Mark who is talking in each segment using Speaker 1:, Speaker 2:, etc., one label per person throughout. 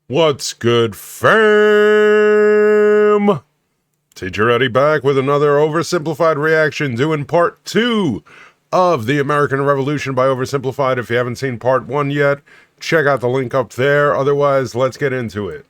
Speaker 1: What's good, fam? Teacher Eddie back with another oversimplified reaction, doing part 2 of the American Revolution by Oversimplified. If you haven't seen part 1 yet, check out the link up there. Otherwise, let's get into it.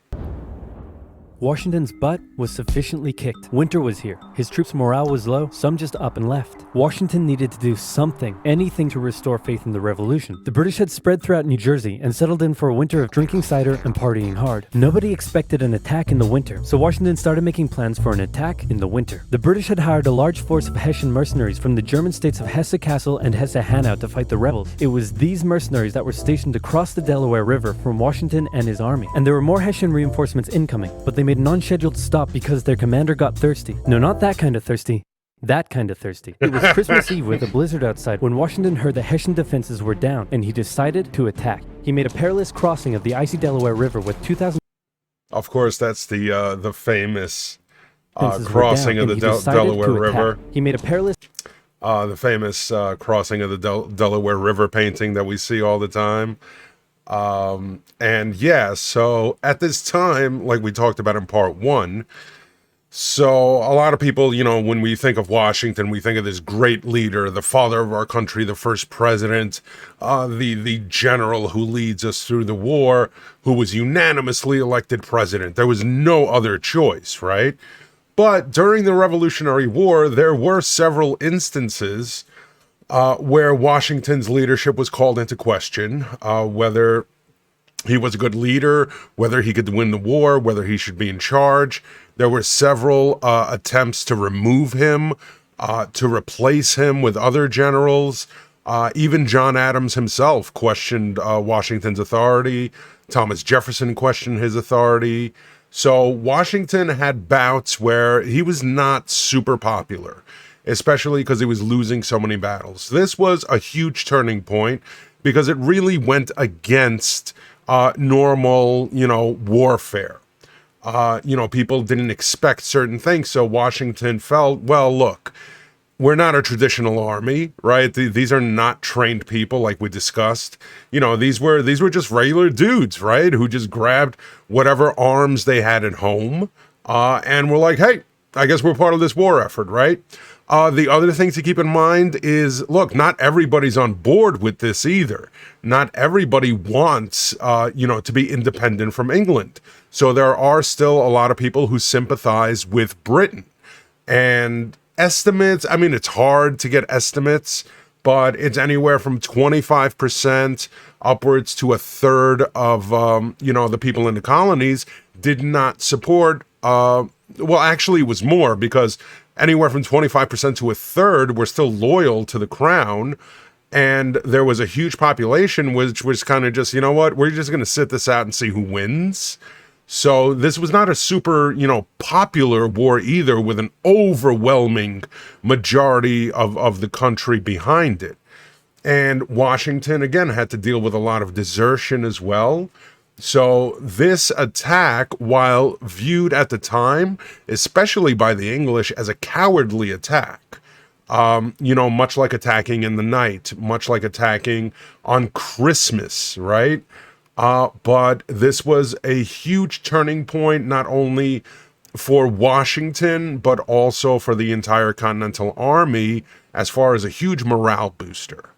Speaker 2: Washington's butt was sufficiently kicked. Winter was here. His troops' morale was low, some just up and left. Washington needed to do something, anything to restore faith in the revolution. The British had spread throughout New Jersey and settled in for a winter of drinking cider and partying hard. Nobody expected an attack in the winter, so Washington started making plans for an attack in the winter. The British had hired a large force of Hessian mercenaries from the German states of Hesse-Kassel and Hesse-Hanau to fight the rebels. It was these mercenaries that were stationed across the Delaware River from Washington and his army. And there were more Hessian reinforcements incoming, but they made an unscheduled stop because their commander got thirsty. No, not that kind of thirsty. That kind of thirsty. It was Christmas Eve with a blizzard outside when Washington heard the Hessian defenses were down, and he decided to attack. He made a perilous crossing of the icy Delaware River with 2,000...
Speaker 1: Of course, that's the famous crossing of the Delaware River.
Speaker 2: He made a perilous...
Speaker 1: the famous crossing of the Delaware River painting that we see all the time. And yeah, so at this time, like we talked about in part 1, so a lot of people, you know, when we think of Washington, we think of this great leader, the father of our country, the first president, the general who leads us through the war, who was unanimously elected president. There was no other choice, right? But during the Revolutionary War, there were several instances where Washington's leadership was called into question, whether he was a good leader, whether he could win the war, whether he should be in charge. There were several attempts to remove him, to replace him with other generals. Even John Adams himself questioned Washington's authority. Thomas Jefferson questioned his authority. So Washington had bouts where he was not super popular, especially because he was losing so many battles. This was a huge turning point because it really went against normal, warfare. People didn't expect certain things, so Washington felt, well, look, we're not a traditional army, right? These are not trained people like we discussed. These were just regular dudes, right, who just grabbed whatever arms they had at home and were like, hey, I guess we're part of this war effort, right? The other thing to keep in mind is, look, not everybody's on board with this either. Not everybody wants, to be independent from England. So there are still a lot of people who sympathize with Britain. And estimates, I mean, it's hard to get estimates, but it's anywhere from 25% upwards to a third of, the people in the colonies did not support, well, actually it was more, because anywhere from 25% to a third were still loyal to the crown. And there was a huge population which was kind of just, you know what, we're just going to sit this out and see who wins. So this was not a super, popular war either, with an overwhelming majority of the country behind it. And Washington, again, had to deal with a lot of desertion as well. So this attack, while viewed at the time, especially by the English, as a cowardly attack, much like attacking in the night, much like attacking on Christmas, right? But this was a huge turning point, not only for Washington, but also for the entire Continental Army, as far as a huge morale booster.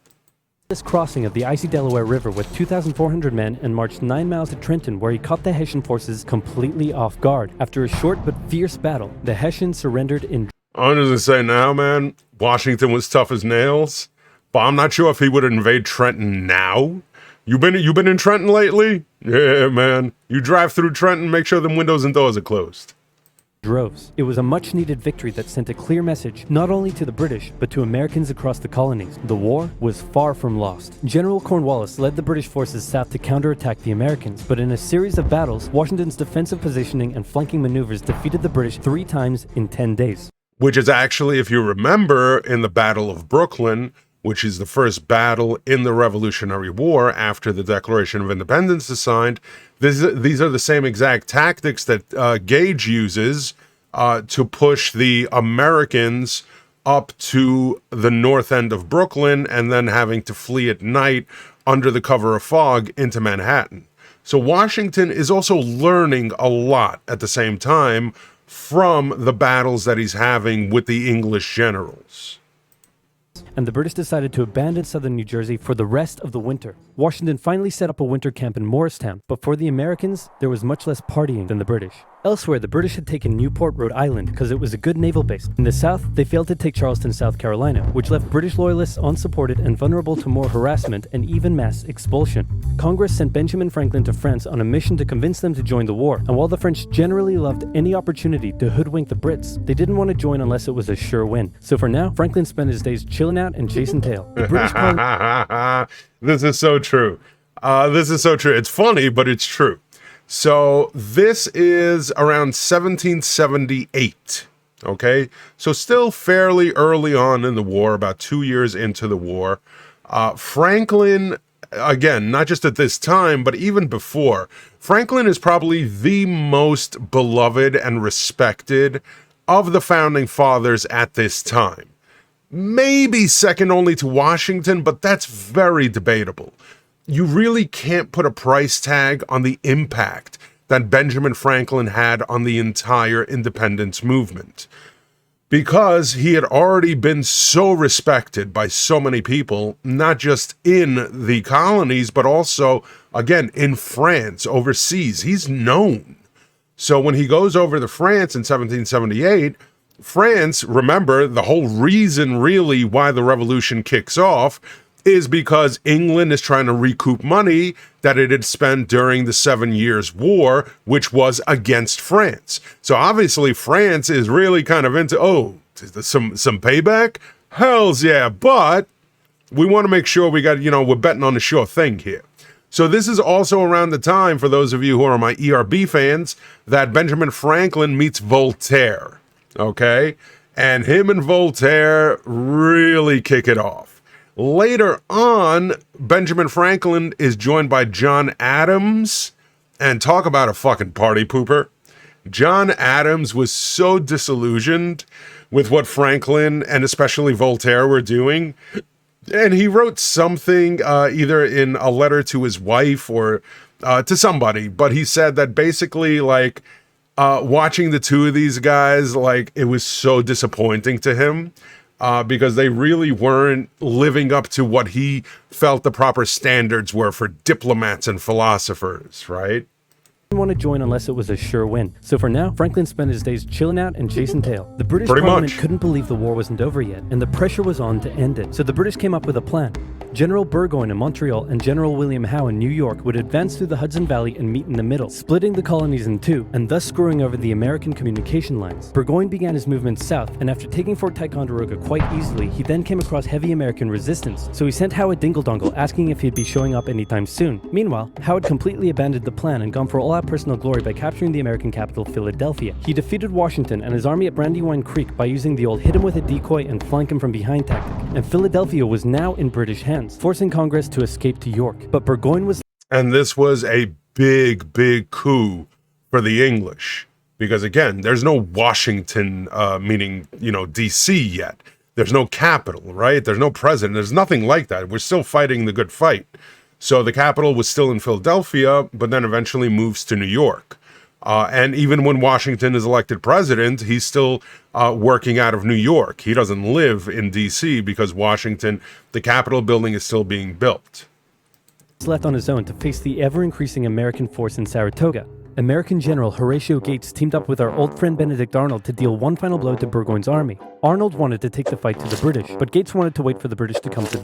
Speaker 2: This crossing of the icy Delaware River with 2,400 men and marched 9 miles to Trenton, where he caught the Hessian forces completely off guard. After a short but fierce battle, the Hessians surrendered in...
Speaker 1: I'm just gonna say now, man, Washington was tough as nails, but I'm not sure if he would invade Trenton now. You been in Trenton lately? Yeah, man. You drive through Trenton, make sure the windows and doors are closed.
Speaker 2: Droves. It was a much-needed victory that sent a clear message, not only to the British, but to Americans across the colonies. The war was far from lost. General Cornwallis led the British forces south to counterattack the Americans, but in a series of battles, Washington's defensive positioning and flanking maneuvers defeated the British 3 times in 10 days.
Speaker 1: Which is actually, if you remember, in the Battle of Brooklyn, which is the first battle in the Revolutionary War after the Declaration of Independence is signed. These are the same exact tactics that Gage uses to push the Americans up to the north end of Brooklyn and then having to flee at night under the cover of fog into Manhattan. So Washington is also learning a lot at the same time from the battles that he's having with the English generals.
Speaker 2: And the British decided to abandon southern New Jersey for the rest of the winter. Washington finally set up a winter camp in Morristown, but for the Americans, there was much less partying than the British. Elsewhere, the British had taken Newport, Rhode Island, because it was a good naval base. In the south, they failed to take Charleston, South Carolina, which left British loyalists unsupported and vulnerable to more harassment and even mass expulsion. Congress sent Benjamin Franklin to France on a mission to convince them to join the war, and while the French generally loved any opportunity to hoodwink the Brits, they didn't want to join unless it was a sure win. So for now, Franklin spent his days chilling out and chasing tail. The British
Speaker 1: This is so true. This is so true. It's funny, but it's true. So this is around 1778, okay? So still fairly early on in the war, about 2 years into the war. Franklin, again, not just at this time, but even before, Franklin is probably the most beloved and respected of the founding fathers at this time. Maybe second only to Washington, but that's very debatable. You really can't put a price tag on the impact that Benjamin Franklin had on the entire independence movement, because he had already been so respected by so many people, not just in the colonies, but also, again, in France, overseas. He's known. So when he goes over to France in 1778, France, remember, the whole reason really why the revolution kicks off is because England is trying to recoup money that it had spent during the 7 Years' War, which was against France. So obviously France is really kind of into, some payback? Hells yeah, but we want to make sure we got, we're betting on the sure thing here. So this is also around the time, for those of you who are my ERB fans, that Benjamin Franklin meets Voltaire, okay? And him and Voltaire really kick it off. Later on, Benjamin Franklin is joined by John Adams, and talk about a fucking party pooper. John Adams was so disillusioned with what Franklin and especially Voltaire were doing, and he wrote something either in a letter to his wife or to somebody, but he said that basically, like, watching the two of these guys, like, it was so disappointing to him. Because they really weren't living up to what he felt the proper standards were for diplomats and philosophers, right?
Speaker 2: Didn't want to join unless it was a sure win. So for now, Franklin spent his days chilling out and chasing tail. The British Parliament couldn't believe the war wasn't over yet, and the pressure was on to end it. So the British came up with a plan. General Burgoyne in Montreal and General William Howe in New York would advance through the Hudson Valley and meet in the middle, splitting the colonies in two, and thus screwing over the American communication lines. Burgoyne began his movement south, and after taking Fort Ticonderoga quite easily, he then came across heavy American resistance, so he sent Howe a dingle-dongle asking if he'd be showing up anytime soon. Meanwhile, Howe had completely abandoned the plan and gone for all-out personal glory by capturing the American capital, Philadelphia. He defeated Washington and his army at Brandywine Creek by using the old hit him with a decoy and flank him from behind tactic, and Philadelphia was now in British hands, forcing Congress to escape to York. But Burgoyne was...
Speaker 1: And this was a big, big coup for the English. Because again, there's no Washington, meaning, D.C. yet. There's no capital, right? There's no president. There's nothing like that. We're still fighting the good fight. So the capital was still in Philadelphia, but then eventually moves to New York. And even when Washington is elected president, he's still working out of New York. He doesn't live in D.C. because Washington, the Capitol building, is still being built.
Speaker 2: Left on his own to face the ever-increasing American force in Saratoga. American General Horatio Gates teamed up with our old friend Benedict Arnold to deal one final blow to Burgoyne's army. Arnold wanted to take the fight to the British, but Gates wanted to wait for the British to come to...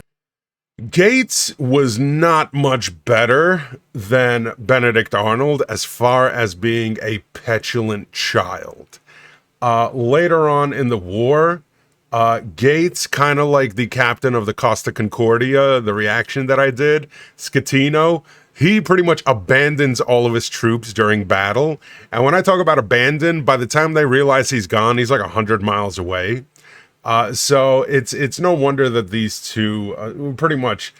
Speaker 1: Gates was not much better than Benedict Arnold as far as being a petulant child. Later on in the war, Gates, kind of like the captain of the Costa Concordia, the reaction that I did, Scatino, he pretty much abandons all of his troops during battle. And when I talk about abandon, by the time they realize he's gone, he's like 100 miles away. So it's no wonder that these two were pretty much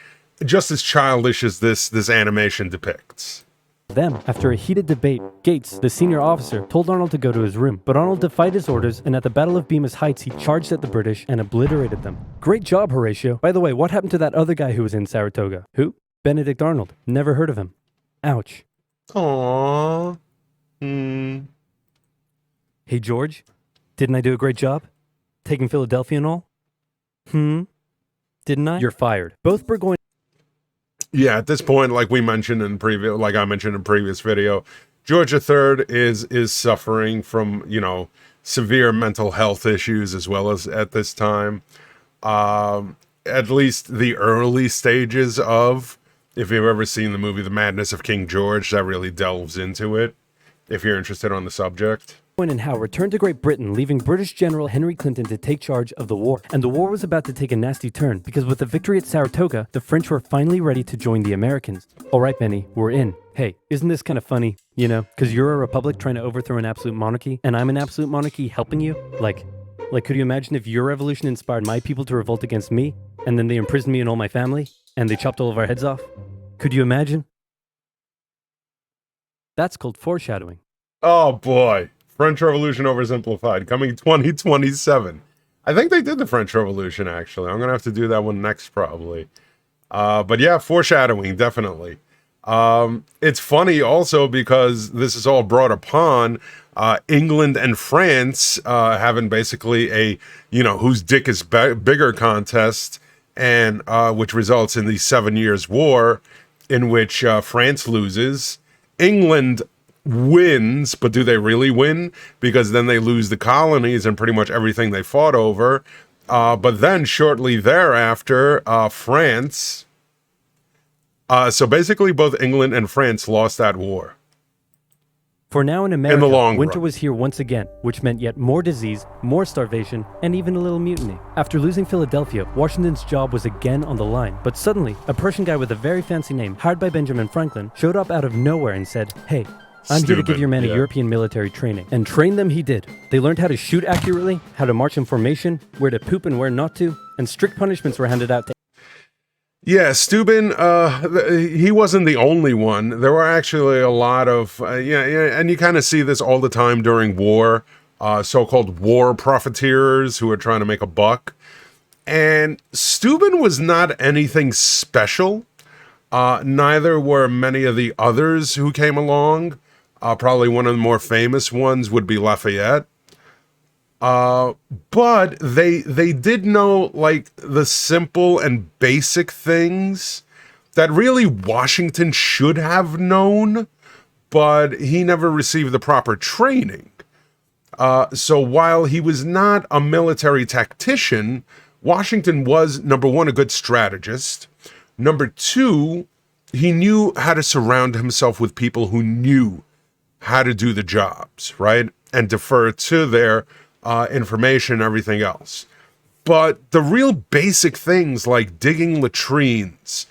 Speaker 1: just as childish as this animation depicts.
Speaker 2: Them. After a heated debate, Gates, the senior officer, told Arnold to go to his room, but Arnold defied his orders, and at the Battle of Bemis Heights, he charged at the British and obliterated them. Great job, Horatio. By the way, what happened to that other guy who was in Saratoga? Who? Benedict Arnold. Never heard of him. Ouch.
Speaker 1: Aww. Hmm.
Speaker 2: Hey, George, didn't I do a great job? Taking Philadelphia and all? Didn't I? You're fired. Both Burgoyne.
Speaker 1: Yeah, at this point, like I mentioned in previous video, George III is suffering from, severe mental health issues as well as at this time. At least the early stages of, if you've ever seen the movie The Madness of King George, that really delves into it, if you're interested on the subject.
Speaker 2: And Howe returned to Great Britain, leaving British General Henry Clinton to take charge of the war. And the war was about to take a nasty turn, because with the victory at Saratoga, the French were finally ready to join the Americans. All right, Benny, we're in. Hey, isn't this kind of funny? Because you're a republic trying to overthrow an absolute monarchy, and I'm an absolute monarchy helping you? Like, could you imagine if your revolution inspired my people to revolt against me, and then they imprisoned me and all my family, and they chopped all of our heads off? Could you imagine? That's called foreshadowing.
Speaker 1: Oh boy. French Revolution Oversimplified, coming 2027. I think they did the French Revolution, actually. I'm going to have to do that one next, probably. But yeah, foreshadowing, definitely. It's funny also because this is all brought upon England and France having basically a, whose dick is bigger contest, and which results in the 7 Years' War, in which France loses. England wins, but do they really win? Because then they lose the colonies and pretty much everything they fought over. But then shortly thereafter, France. So basically both England and France lost that war.
Speaker 2: For now in America,
Speaker 1: in the long
Speaker 2: winter
Speaker 1: run.
Speaker 2: was here once again, which meant yet more disease, more starvation, and even a little mutiny. After losing Philadelphia, Washington's job was again on the line. But suddenly, a Prussian guy with a very fancy name, hired by Benjamin Franklin, showed up out of nowhere and said, "Hey, I'm here to give your men a European military training." And train them he did. They learned how to shoot accurately, how to march in formation, where to poop and where not to, and strict punishments were handed out to.
Speaker 1: Yeah, Steuben, he wasn't the only one. There were actually a lot of, and you kind of see this all the time during war, so-called war profiteers who are trying to make a buck. And Steuben was not anything special. Neither were many of the others who came along. Probably one of the more famous ones would be Lafayette. But they did know, like, the simple and basic things that really Washington should have known, but he never received the proper training. So while he was not a military tactician, Washington was, number one, a good strategist. Number two, he knew how to surround himself with people who knew how to do the jobs, right? And defer to their information and everything else. But the real basic things like digging latrines,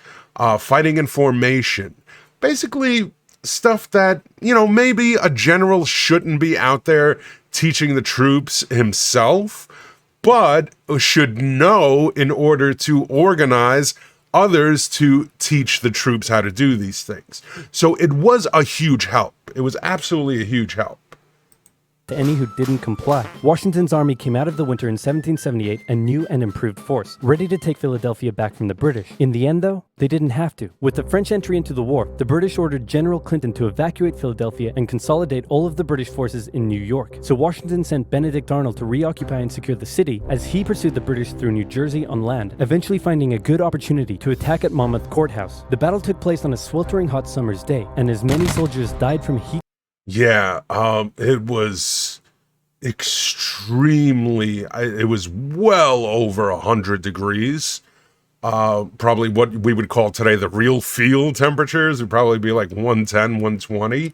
Speaker 1: fighting in formation, basically stuff that, maybe a general shouldn't be out there teaching the troops himself, but should know in order to organize others to teach the troops how to do these things. So it was a huge help. It was absolutely a huge help.
Speaker 2: To any who didn't comply. Washington's army came out of the winter in 1778 a new and improved force, ready to take Philadelphia back from the British. In the end, though, they didn't have to. With the French entry into the war, the British ordered General Clinton to evacuate Philadelphia and consolidate all of the British forces in New York. So Washington sent Benedict Arnold to reoccupy and secure the city as he pursued the British through New Jersey on land, eventually finding a good opportunity to attack at Monmouth Courthouse. The battle took place on a sweltering hot summer's day, and as many soldiers died from heat.
Speaker 1: Yeah, it was extremely, it was well over 100 degrees. Probably what we would call today the real field temperatures would probably be like 110, 120.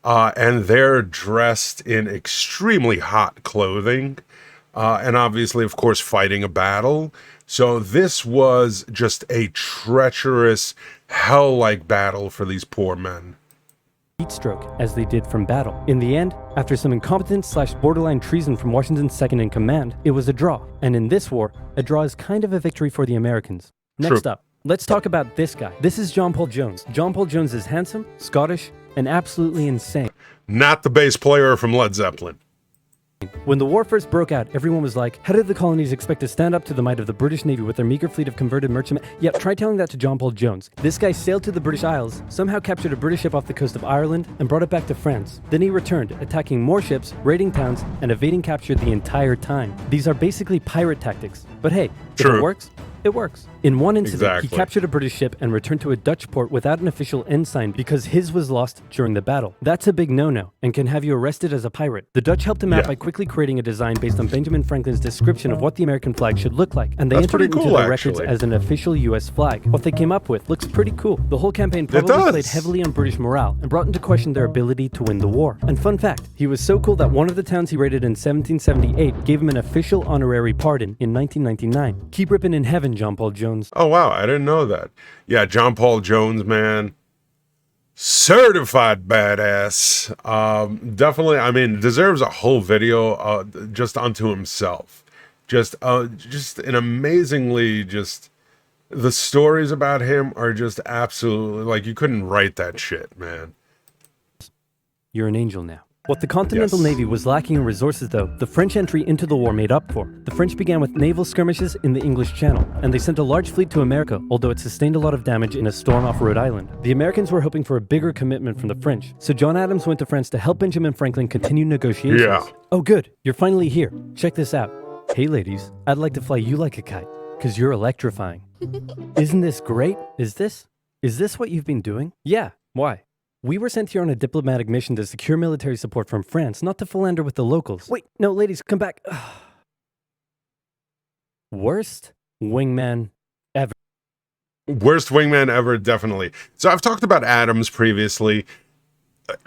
Speaker 1: And they're dressed in extremely hot clothing. And obviously, of course, fighting a battle. So this was just a treacherous, hell-like battle for these poor men.
Speaker 2: Heat stroke, as they did from battle. In the end, after some incompetence/borderline treason from Washington's second-in-command, it was a draw. And in this war, a draw is kind of a victory for the Americans. Next up, let's talk about this guy. This is John Paul Jones. John Paul Jones is handsome, Scottish, and absolutely insane.
Speaker 1: Not the bass player from Led Zeppelin.
Speaker 2: When the war first broke out, everyone was like, how did the colonies expect to stand up to the might of the British Navy with their meager fleet of converted merchantmen? Yep, try telling that to John Paul Jones. This guy sailed to the British Isles, somehow captured a British ship off the coast of Ireland, and brought it back to France. Then he returned, attacking more ships, raiding towns, and evading capture the entire time. These are basically pirate tactics. But hey, if it works, it works. In one incident, he captured a British ship and returned to a Dutch port without an official ensign because his was lost during the battle. That's a big no-no and can have you arrested as a pirate. The Dutch helped him out by quickly creating a design based on Benjamin Franklin's description of what the American flag should look like, and they entered it into their records as an official US flag. What they came up with looks pretty cool. The whole campaign probably played heavily on British morale and brought into question their ability to win the war. And fun fact, he was so cool that one of the towns he raided in 1778 gave him an official honorary pardon in 1999. Keep ripping in heaven, John Paul Jones.
Speaker 1: Oh, wow. I didn't know that. Yeah, John Paul Jones, man. Certified badass. Definitely, I mean, deserves a whole video just unto himself. Just an amazingly, the stories about him are just absolutely, like, you couldn't write that shit, man.
Speaker 2: You're an angel now. What the Continental Navy was lacking in resources, though, the French entry into the war made up for. The French began with naval skirmishes in the English Channel, and they sent a large fleet to America, although it sustained a lot of damage in a storm off Rhode Island. The Americans were hoping for a bigger commitment from the French, so John Adams went to France to help Benjamin Franklin continue negotiations. Yeah. Oh good, you're finally here. Check this out. Hey ladies, I'd like to fly you like a kite, because you're electrifying. Isn't this great? Is this what you've been doing? Yeah, why? We were sent here on a diplomatic mission to secure military support from France, not to philander with the locals. Wait, no, ladies, come back. Worst wingman ever.
Speaker 1: Worst wingman ever, definitely. So I've talked about Adams previously.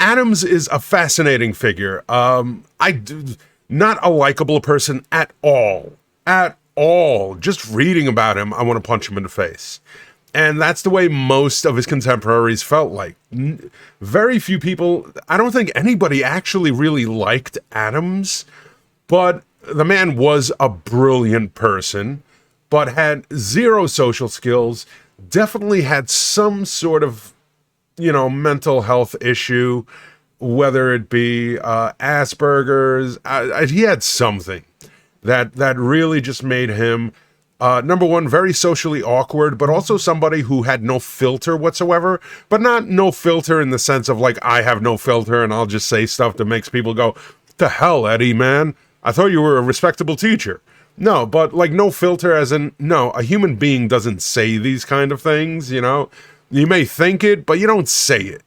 Speaker 1: Adams is a fascinating figure. Not a likable person at all. At all. Just reading about him, I want to punch him in the face. And that's the way most of his contemporaries felt like. Very few people, I don't think anybody actually really liked Adams, but the man was a brilliant person, but had zero social skills, definitely had some sort of, mental health issue, whether it be Asperger's. He had something that really just made him number one, very socially awkward, but also somebody who had no filter whatsoever, but not no filter in the sense of like, I have no filter and I'll just say stuff that makes people go, what the hell, Eddie, man? I thought you were a respectable teacher. No, but like no filter as in, no, a human being doesn't say these kind of things, You may think it, but you don't say it,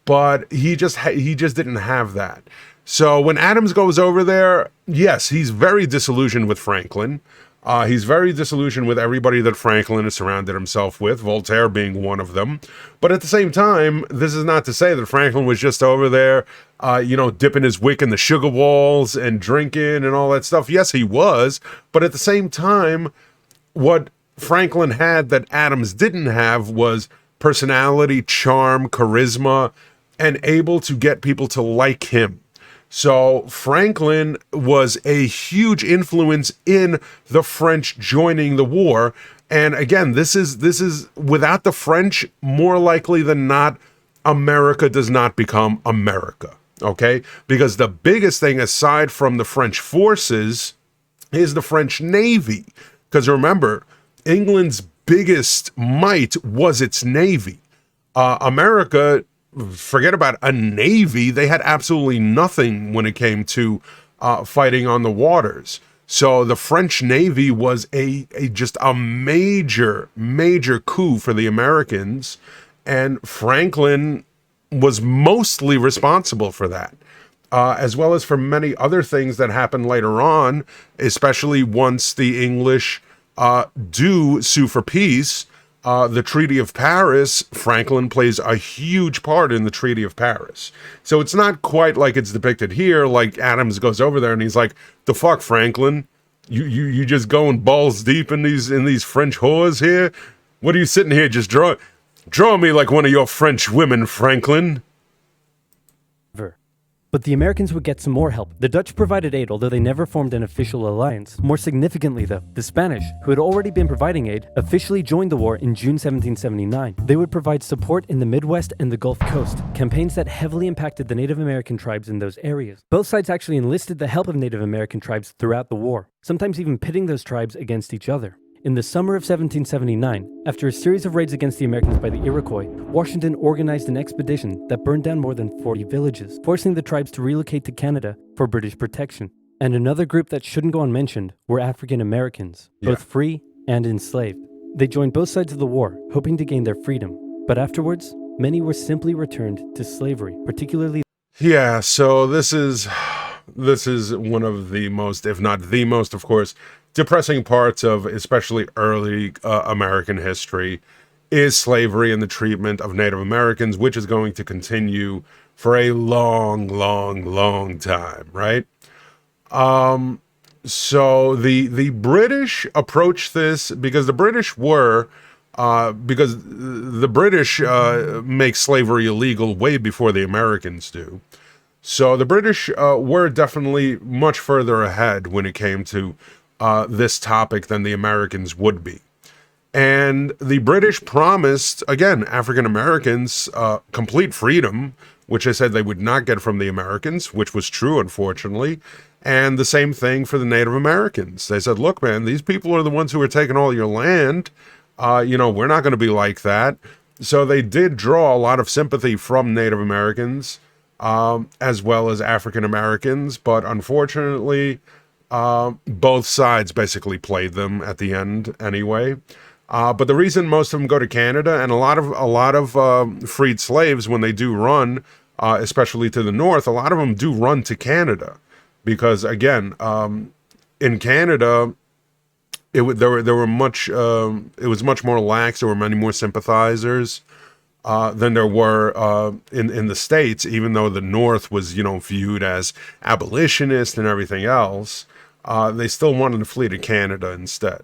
Speaker 1: But he just didn't have that. So when Adams goes over there, yes, he's very disillusioned with Franklin. He's very disillusioned with everybody that Franklin has surrounded himself with, Voltaire being one of them. But at the same time, this is not to say that Franklin was just over there, dipping his wick in the sugar walls and drinking and all that stuff. Yes, he was. But at the same time, what Franklin had that Adams didn't have was personality, charm, charisma, and able to get people to like him. So Franklin was a huge influence in the French joining the war. And again, this is without the French, more likely than not, America does not become America. Okay? Because the biggest thing aside from the French forces is the French Navy. Because remember, England's biggest might was its Navy. America, forget about a navy, they had absolutely nothing when it came to fighting on the waters. So the French Navy was just a major coup for the Americans, and Franklin was mostly responsible for that, as well as for many other things that happened later on, especially once the English do sue for peace. The Treaty of Paris, Franklin plays a huge part in the Treaty of Paris. So it's not quite like it's depicted here, like Adams goes over there and he's like, the fuck, Franklin? You just going balls deep in these French whores here? What are you sitting here just draw me like one of your French women, Franklin?
Speaker 2: But the Americans would get some more help. The Dutch provided aid, although they never formed an official alliance. More significantly, though, the Spanish, who had already been providing aid, officially joined the war in June 1779. They would provide support in the Midwest and the Gulf Coast, campaigns that heavily impacted the Native American tribes in those areas. Both sides actually enlisted the help of Native American tribes throughout the war, sometimes even pitting those tribes against each other. In the summer of 1779, after a series of raids against the Americans by the Iroquois, Washington organized an expedition that burned down more than 40 villages, forcing the tribes to relocate to Canada for British protection. And another group that shouldn't go unmentioned were African Americans, both free and enslaved. They joined both sides of the war, hoping to gain their freedom. But afterwards, many were simply returned to slavery, particularly...
Speaker 1: Yeah, so this is one of the most, if not the most, of course, depressing parts of especially early American history is slavery and the treatment of Native Americans, which is going to continue for a long, long, long time, right? So the British approached this because the British make slavery illegal way before the Americans do. So the British were definitely much further ahead when it came to this topic than the Americans would be. And the British promised, again, African Americans complete freedom, which they said they would not get from the Americans, which was true, unfortunately. And the same thing for the Native Americans. They said, look, man, these people are the ones who are taking all your land. We're not going to be like that. So they did draw a lot of sympathy from Native Americans, as well as African Americans. But unfortunately, both sides basically played them at the end anyway. But the reason most of them go to Canada, and a lot of freed slaves, when they do run, especially to the north, a lot of them do run to Canada, because again, in Canada, it was much more lax. There were many more sympathizers than there were in the States, even though the North was viewed as abolitionist and everything else. They still wanted to flee to Canada instead.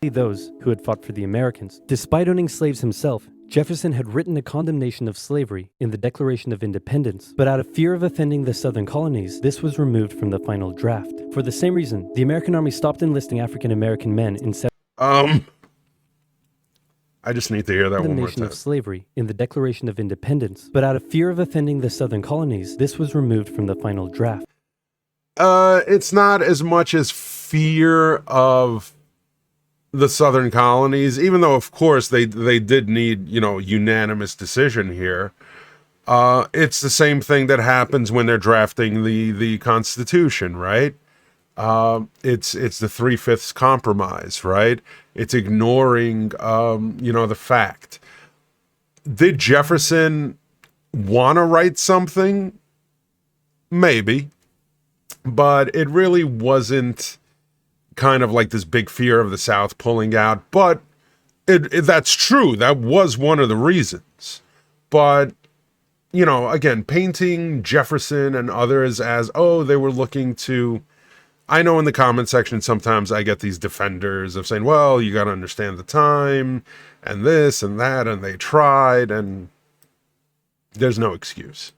Speaker 2: Those who had fought for the Americans. Despite owning slaves himself, Jefferson had written a condemnation of slavery in the Declaration of Independence, but out of fear of offending the southern colonies, this was removed from the final draft. For the same reason, the American Army stopped enlisting African American men in
Speaker 1: I just need to hear that one more
Speaker 2: condemnation
Speaker 1: time.
Speaker 2: of slavery in the Declaration of Independence, but out of fear of offending the southern colonies, this was removed from the final draft.
Speaker 1: It's not as much as fear of the southern colonies, even though of course they did need unanimous decision here. It's the same thing that happens when they're drafting the Constitution, right? It's the 3/5 compromise, right? It's ignoring the fact. Did Jefferson want to write something? Maybe, but it really wasn't kind of like this big fear of the South pulling out. But that's true. That was one of the reasons. But, again, painting Jefferson and others as, they were looking to... I know in the comment section sometimes I get these defenders of saying, well, you got to understand the time and this and that, and they tried, and there's no excuse.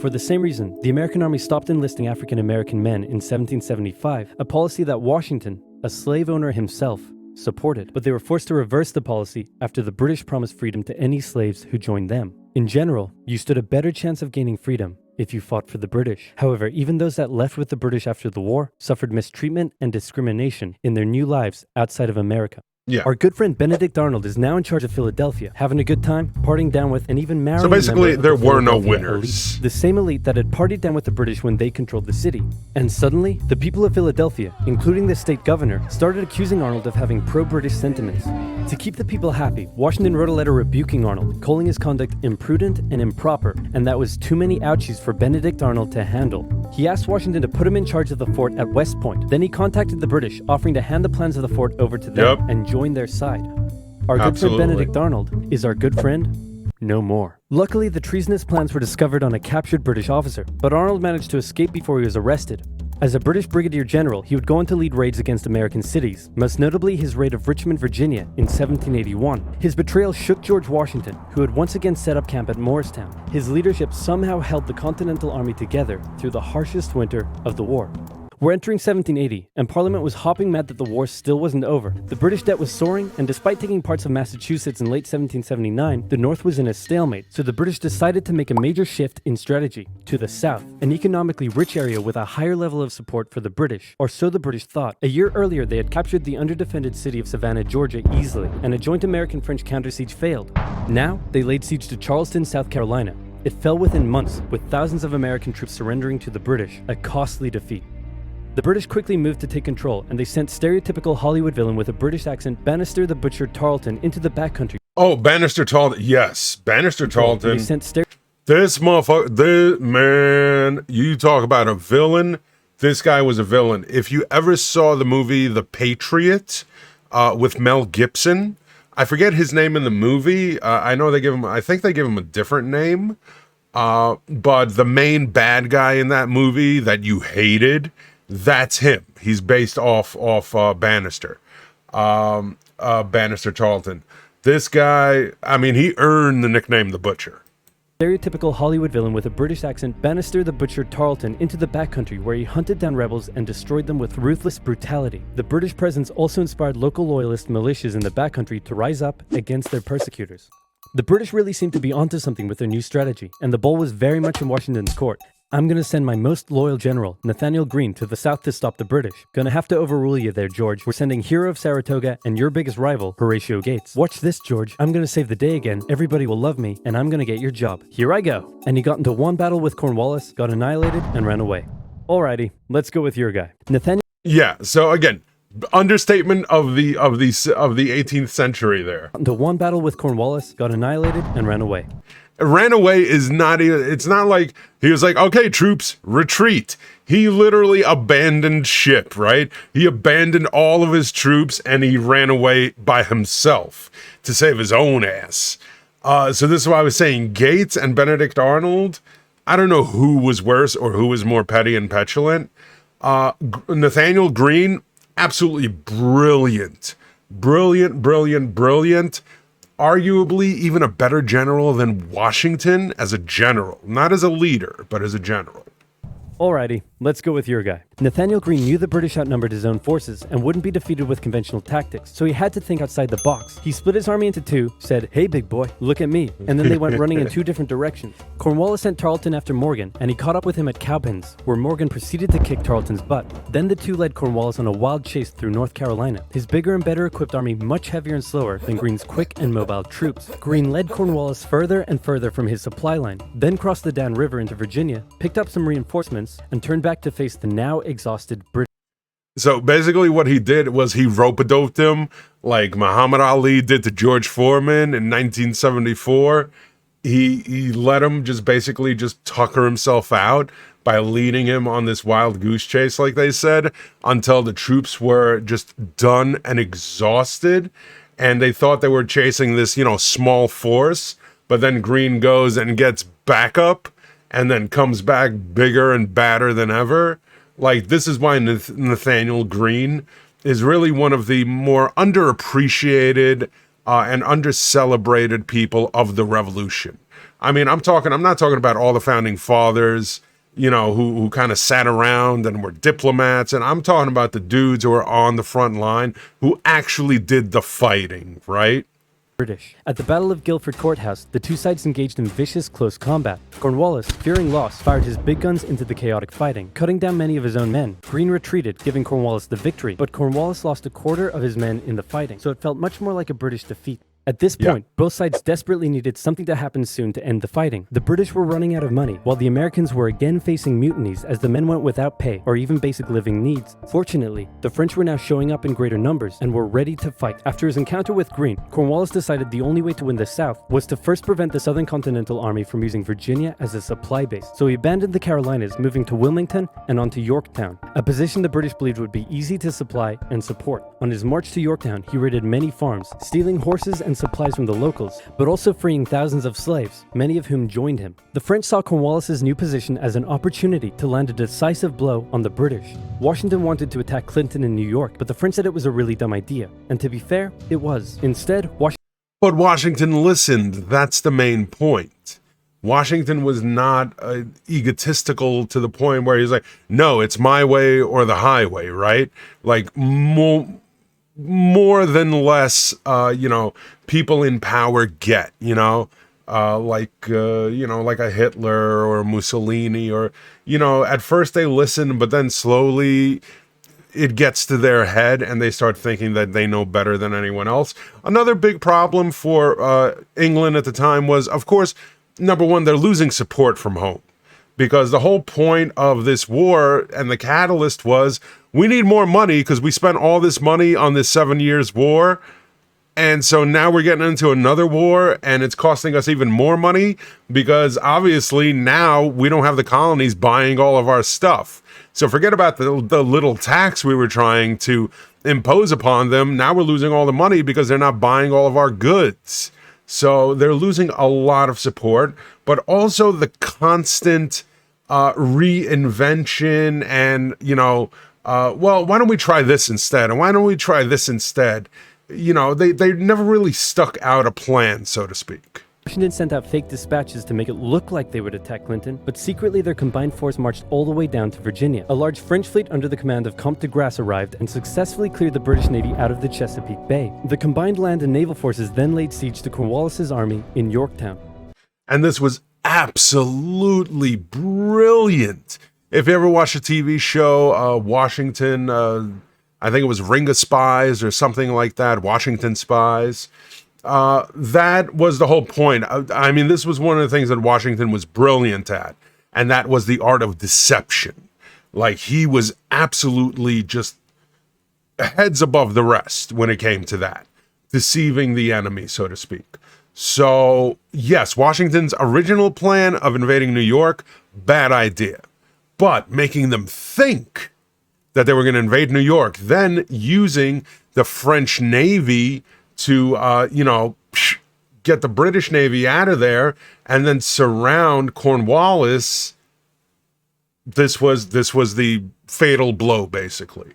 Speaker 2: For the same reason, the American Army stopped enlisting African American men in 1775, a policy that Washington, a slave owner himself, supported. But they were forced to reverse the policy after the British promised freedom to any slaves who joined them. In general, you stood a better chance of gaining freedom if you fought for the British. However, even those that left with the British after the war suffered mistreatment and discrimination in their new lives outside of America.
Speaker 1: Yeah.
Speaker 2: Our good friend Benedict Arnold is now in charge of Philadelphia, having a good time, partying down with, and even marrying.
Speaker 1: So basically,
Speaker 2: a member
Speaker 1: there
Speaker 2: of the
Speaker 1: were no
Speaker 2: Philadelphia
Speaker 1: winners.
Speaker 2: elite, the same elite that had partied down with the British when they controlled the city. And suddenly, the people of Philadelphia, including the state governor, started accusing Arnold of having pro-British sentiments. To keep the people happy, Washington wrote a letter rebuking Arnold, calling his conduct imprudent and improper, and that was too many ouchies for Benedict Arnold to handle. He asked Washington to put him in charge of the fort at West Point. Then he contacted the British, offering to hand the plans of the fort over to them and join their side. Our good friend Benedict Arnold is our good friend no more. Luckily, the treasonous plans were discovered on a captured British officer, but Arnold managed to escape before he was arrested. As a British brigadier general, he would go on to lead raids against American cities, most notably his raid of Richmond, Virginia in 1781. His betrayal shook George Washington, who had once again set up camp at Morristown. His leadership somehow held the Continental Army together through the harshest winter of the war. We're entering 1780, and Parliament was hopping mad that the war still wasn't over. The British debt was soaring, and despite taking parts of Massachusetts in late 1779, the North was in a stalemate, so the British decided to make a major shift in strategy to the South, an economically rich area with a higher level of support for the British, or so the British thought. A year earlier, they had captured the underdefended city of Savannah, Georgia easily, and a joint American-French counter-siege failed. Now, they laid siege to Charleston, South Carolina. It fell within months, with thousands of American troops surrendering to the British, a costly defeat. The British quickly moved to take control, and they sent stereotypical Hollywood villain with a British accent, Banister the Butcher Tarleton, into the backcountry.
Speaker 1: Oh, Banister Tarleton. Yes, Banister Tarleton.
Speaker 2: This
Speaker 1: motherfucker, man, you talk about a villain. This guy was a villain. If you ever saw the movie The Patriot with Mel Gibson, I forget his name in the movie. I think they give him a different name. But the main bad guy in that movie that you hated, that's him. He's based off Banister. Banister Tarleton. This guy, I mean, he earned the nickname The Butcher.
Speaker 2: Stereotypical Hollywood villain with a British accent, Banister the Butcher Tarleton, into the backcountry where he hunted down rebels and destroyed them with ruthless brutality. The British presence also inspired local loyalist militias in the backcountry to rise up against their persecutors. The British really seemed to be onto something with their new strategy, and the ball was very much in Washington's court. I'm gonna send my most loyal general, Nathaniel Green, to the south to stop the British. Gonna have to overrule you there, George. We're sending hero of Saratoga and your biggest rival, Horatio Gates. Watch this, George. I'm gonna save the day again, everybody will love me, and I'm gonna get your job. Here I go. And he got into one battle with Cornwallis, got annihilated, and ran away. Alrighty, let's go with your guy. Nathaniel.
Speaker 1: Yeah, so again, understatement of the 18th century there.
Speaker 2: Into one battle with Cornwallis, got annihilated, and ran away.
Speaker 1: Ran away is not even, it's not like he was like, okay, troops, retreat. He literally abandoned ship, right? He abandoned all of his troops and he ran away by himself to save his own ass. So this is why I was saying Gates and Benedict Arnold, I don't know who was worse or who was more petty and petulant. Nathaniel Green, absolutely brilliant. Brilliant. Arguably even a better general than Washington as a general. Not as a leader, but as a general.
Speaker 2: Alrighty, let's go with your guy. Nathaniel Green knew the British outnumbered his own forces and wouldn't be defeated with conventional tactics, so he had to think outside the box. He split his army into two, said, "Hey big boy, look at me," and then they went running in two different directions. Cornwallis sent Tarleton after Morgan, and he caught up with him at Cowpens, where Morgan proceeded to kick Tarleton's butt. Then the two led Cornwallis on a wild chase through North Carolina, his bigger and better equipped army much heavier and slower than Green's quick and mobile troops. Green led Cornwallis further and further from his supply line, then crossed the Dan River into Virginia, picked up some reinforcements, and turned back to face the now exhausted British.
Speaker 1: So basically what he did was he rope-a-doped him like Muhammad Ali did to George Foreman in 1974. He let him just tucker himself out by leading him on this wild goose chase, like they said, until the troops were just done and exhausted. And they thought they were chasing this, small force. But then Green goes and gets backup and then comes back bigger and badder than ever. Like, this is why Nathaniel Green is really one of the more underappreciated and undercelebrated people of the Revolution. I mean, I'm not talking about all the founding fathers, who kind of sat around and were diplomats. And I'm talking about the dudes who are on the front line who actually did the fighting, right?
Speaker 2: British. At the Battle of Guilford Courthouse, the two sides engaged in vicious close combat. Cornwallis, fearing loss, fired his big guns into the chaotic fighting, cutting down many of his own men. Green retreated, giving Cornwallis the victory, but Cornwallis lost a quarter of his men in the fighting, so it felt much more like a British defeat. At this point, both sides desperately needed something to happen soon to end the fighting. The British were running out of money, while the Americans were again facing mutinies as the men went without pay or even basic living needs. Fortunately, the French were now showing up in greater numbers and were ready to fight. After his encounter with Greene, Cornwallis decided the only way to win the South was to first prevent the Southern Continental Army from using Virginia as a supply base. So he abandoned the Carolinas, moving to Wilmington and on to Yorktown, a position the British believed would be easy to supply and support. On his march to Yorktown, he raided many farms, stealing horses and supplies from the locals, but also freeing thousands of slaves, many of whom joined him. The French saw Cornwallis's new position as an opportunity to land a decisive blow on the British. Washington wanted to attack Clinton in New York, but the French said it was a really dumb idea. And to be fair, it was. Instead,
Speaker 1: But Washington listened. That's the main point. Washington was not egotistical to the point where he's like, no, it's my way or the highway, right? Like more than less, people in power get, like a Hitler or a Mussolini or, at first they listen, but then slowly it gets to their head and they start thinking that they know better than anyone else. Another big problem for England at the time was, of course, number one, they're losing support from home, because the whole point of this war and the catalyst was we need more money because we spent all this money on this 7 years war. And so now we're getting into another war and it's costing us even more money because obviously now we don't have the colonies buying all of our stuff. So forget about the little tax we were trying to impose upon them. Now we're losing all the money because they're not buying all of our goods. So they're losing a lot of support, but also the constant reinvention and, why don't we try this instead? And why don't we try this instead? They never really stuck out a plan, so to speak.
Speaker 2: Washington sent out fake dispatches to make it look like they would attack Clinton, but secretly their combined force marched all the way down to Virginia. A large French fleet under the command of Comte de Grasse arrived and successfully cleared the British Navy out of the Chesapeake Bay. The combined land and naval forces then laid siege to Cornwallis's army in Yorktown.
Speaker 1: And this was absolutely brilliant. If you ever watch a TV show, Washington, I think it was Ring of Spies or something like that, Washington Spies, that was the whole point. I mean, this was one of the things that Washington was brilliant at, and that was the art of deception. Like, he was absolutely just heads above the rest when it came to that, deceiving the enemy, so to speak. So, yes, Washington's original plan of invading New York, bad idea. But making them think that they were going to invade New York, then using the French Navy to, get the British Navy out of there and then surround Cornwallis, this was the fatal blow, basically.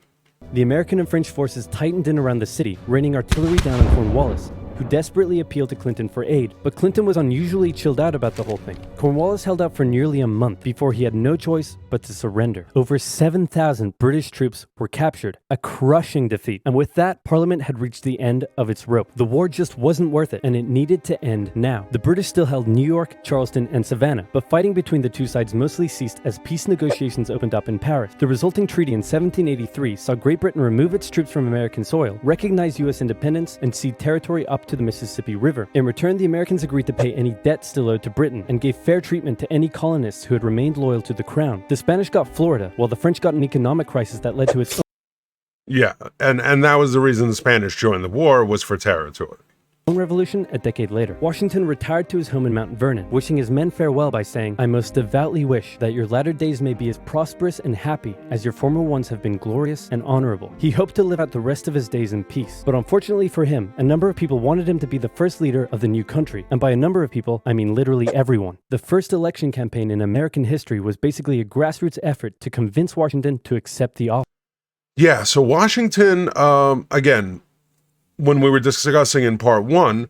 Speaker 2: The American and French forces tightened in around the city, raining artillery down on Cornwallis, who desperately appealed to Clinton for aid, but Clinton was unusually chilled out about the whole thing. Cornwallis held out for nearly a month before he had no choice but to surrender. Over 7,000 British troops were captured, a crushing defeat, and with that, Parliament had reached the end of its rope. The war just wasn't worth it, and it needed to end now. The British still held New York, Charleston, and Savannah, but fighting between the two sides mostly ceased as peace negotiations opened up in Paris. The resulting treaty in 1783 saw Great Britain remove its troops from American soil, recognize U.S. independence, and cede territory up to the Mississippi River. In return, the Americans agreed to pay any debt still owed to Britain and gave fair treatment to any colonists who had remained loyal to the crown. The Spanish got Florida, while the French got an economic crisis that led to its
Speaker 1: Yeah, and that was the reason the Spanish joined the war, was for territory.
Speaker 2: own revolution a decade later. Washington retired to his home in Mount Vernon, wishing his men farewell by saying, "I most devoutly wish that your latter days may be as prosperous and happy as your former ones have been glorious and honorable." He hoped to live out the rest of his days in peace. But unfortunately for him, a number of people wanted him to be the first leader of the new country. And by a number of people, I mean literally everyone. The first election campaign in American history was basically a grassroots effort to convince Washington to accept the offer.
Speaker 1: Yeah, so Washington, again, when we were discussing in part one,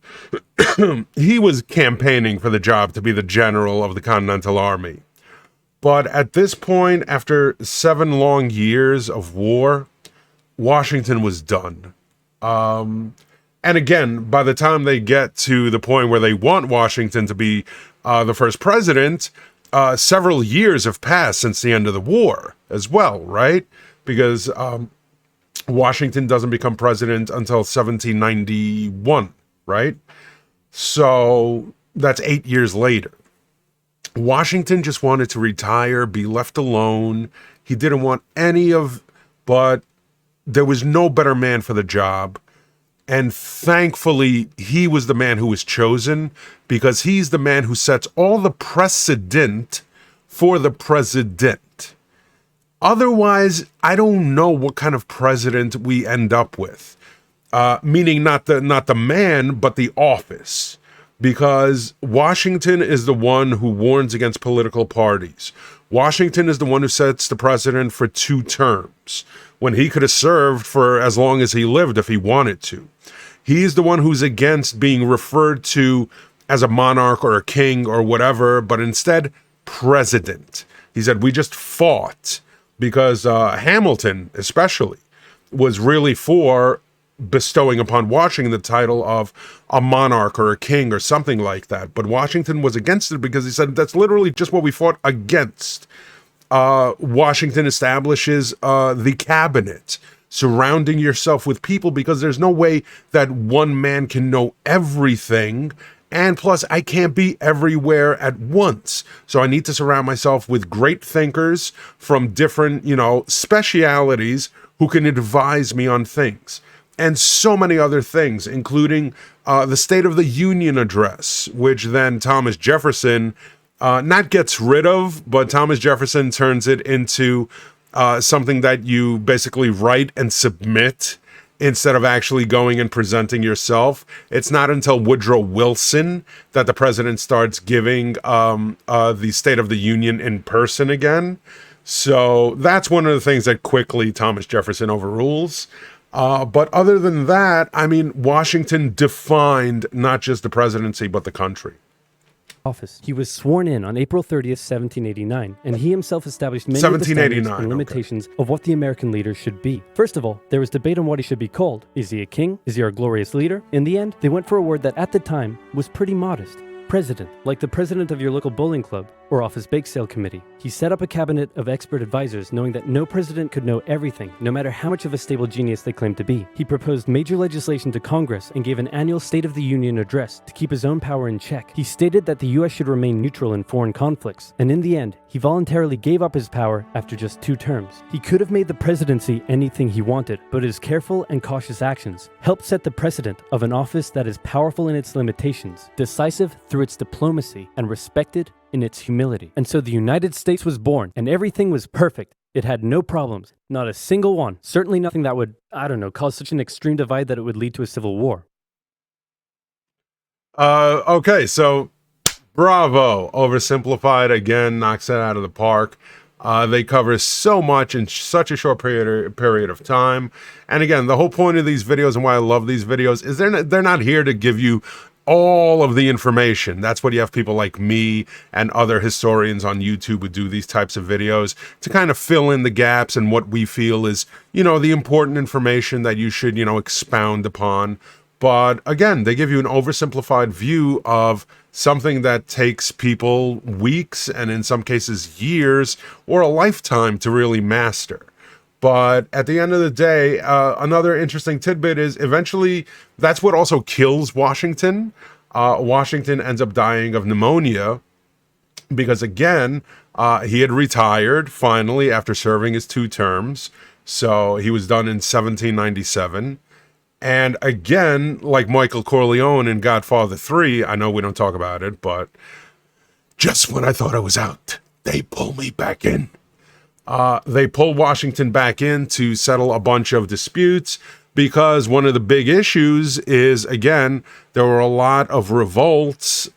Speaker 1: he was campaigning for the job to be the general of the Continental Army. But at this point, after 7 long years of war, Washington was done. And again, by the time they get to the point where they want Washington to be the first president, several years have passed since the end of the war as well, right? Because Washington doesn't become president until 1791, right? So that's 8 years later. Washington just wanted to retire, be left alone. He didn't want but there was no better man for the job. And thankfully, he was the man who was chosen, because he's the man who sets all the precedent for the president. Otherwise, I don't know what kind of president we end up with. meaning not the man, but the office, because Washington is the one who warns against political parties. Washington is the one who sets the precedent for 2 terms, when he could have served for as long as he lived if he wanted to. He's the one who's against being referred to as a monarch or a king or whatever, but instead president. He said, we just fought, because Hamilton especially was really for bestowing upon Washington the title of a monarch or a king or something like that. But Washington was against it because he said that's literally just what we fought against. Washington establishes the cabinet, surrounding yourself with people, because there's no way that one man can know everything. And plus, I can't be everywhere at once. So I need to surround myself with great thinkers from different, specialities who can advise me on things. And so many other things, including the State of the Union address, which then Thomas Jefferson not gets rid of, but Thomas Jefferson turns it into something that you basically write and submit instead of actually going and presenting yourself. It's not until Woodrow Wilson that the president starts giving the State of the Union in person again. So that's one of the things that quickly Thomas Jefferson overrules. But other than that, I mean, Washington defined not just the presidency, but the country.
Speaker 2: Office. He was sworn in on April 30th, 1789, and he himself established many of the standards and limitations of what the American leader should be. First of all, there was debate on what he should be called. Is he a king? Is he our glorious leader? In the end, they went for a word that at the time was pretty modest. President, like the president of your local bowling club or office bake sale committee. He set up a cabinet of expert advisors, knowing that no president could know everything, no matter how much of a stable genius they claimed to be. He proposed major legislation to Congress and gave an annual State of the Union address to keep his own power in check. He stated that the U.S. should remain neutral in foreign conflicts, and in the end, he voluntarily gave up his power after just 2 terms. He could have made the presidency anything he wanted, but his careful and cautious actions helped set the precedent of an office that is powerful in its limitations, decisive through its diplomacy, and respected in its humility. And so the United States was born, and everything was perfect. It had no problems, not a single one. Certainly nothing that would, cause such an extreme divide that it would lead to a civil war.
Speaker 1: Okay, so bravo. Oversimplified, again, knocks it out of the park. They cover so much in such a short period of time. And again, the whole point of these videos and why I love these videos is they're not here to give you all of the information. That's what you have people like me and other historians on YouTube who do these types of videos to kind of fill in the gaps and what we feel is, the important information that you should, expound upon. But again, they give you an oversimplified view of something that takes people weeks and in some cases years or a lifetime to really master. But at the end of the day, another interesting tidbit is eventually that's what also kills Washington. Washington ends up dying of pneumonia because, again, he had retired finally after serving his 2 terms. So he was done in 1797. And again, like Michael Corleone in Godfather 3, I know we don't talk about it, but just when I thought I was out, they pull me back in. They pull Washington back in to settle a bunch of disputes because one of the big issues is, again, there were a lot of revolts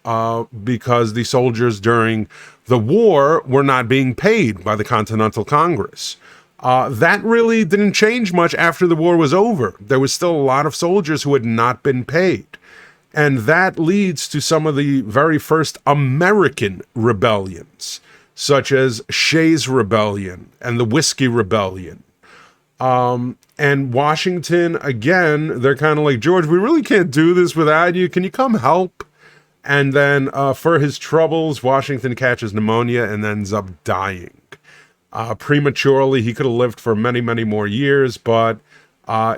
Speaker 1: because the soldiers during the war were not being paid by the Continental Congress. That really didn't change much after the war was over. There was still a lot of soldiers who had not been paid. And that leads to some of the very first American rebellions, such as Shays' Rebellion and the Whiskey Rebellion. And Washington, again, they're kind of like, George, we really can't do this without you. Can you come help? And then for his troubles, Washington catches pneumonia and ends up dying. Prematurely, he could have lived for many, many more years, but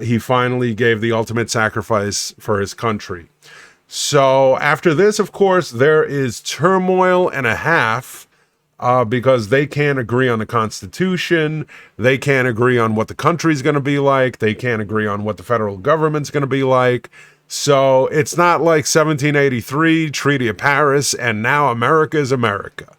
Speaker 1: he finally gave the ultimate sacrifice for his country. So after this, of course, there is turmoil and a half because they can't agree on the Constitution. They can't agree on what the country's going to be like. They can't agree on what the federal government's going to be like. So it's not like 1783, Treaty of Paris, and now America is America.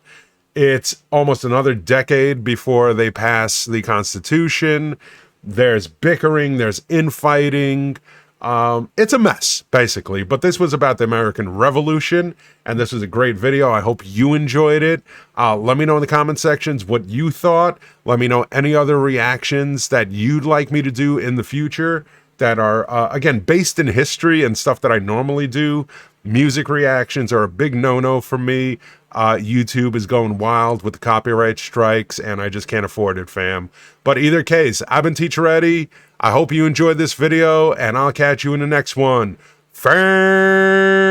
Speaker 1: It's almost another decade before they pass the Constitution. There's bickering, there's infighting. It's a mess, basically, but this was about the American Revolution, and this was a great video. I hope you enjoyed it. Let me know in the comment sections what you thought. Let me know any other reactions that you'd like me to do in the future that are, again, based in history and stuff that I normally do. Music reactions are a big no-no for me. YouTube is going wild with the copyright strikes, and I just can't afford it, fam. But either case, I've been Teacher Eddie. I hope you enjoyed this video, and I'll catch you in the next one. Fam!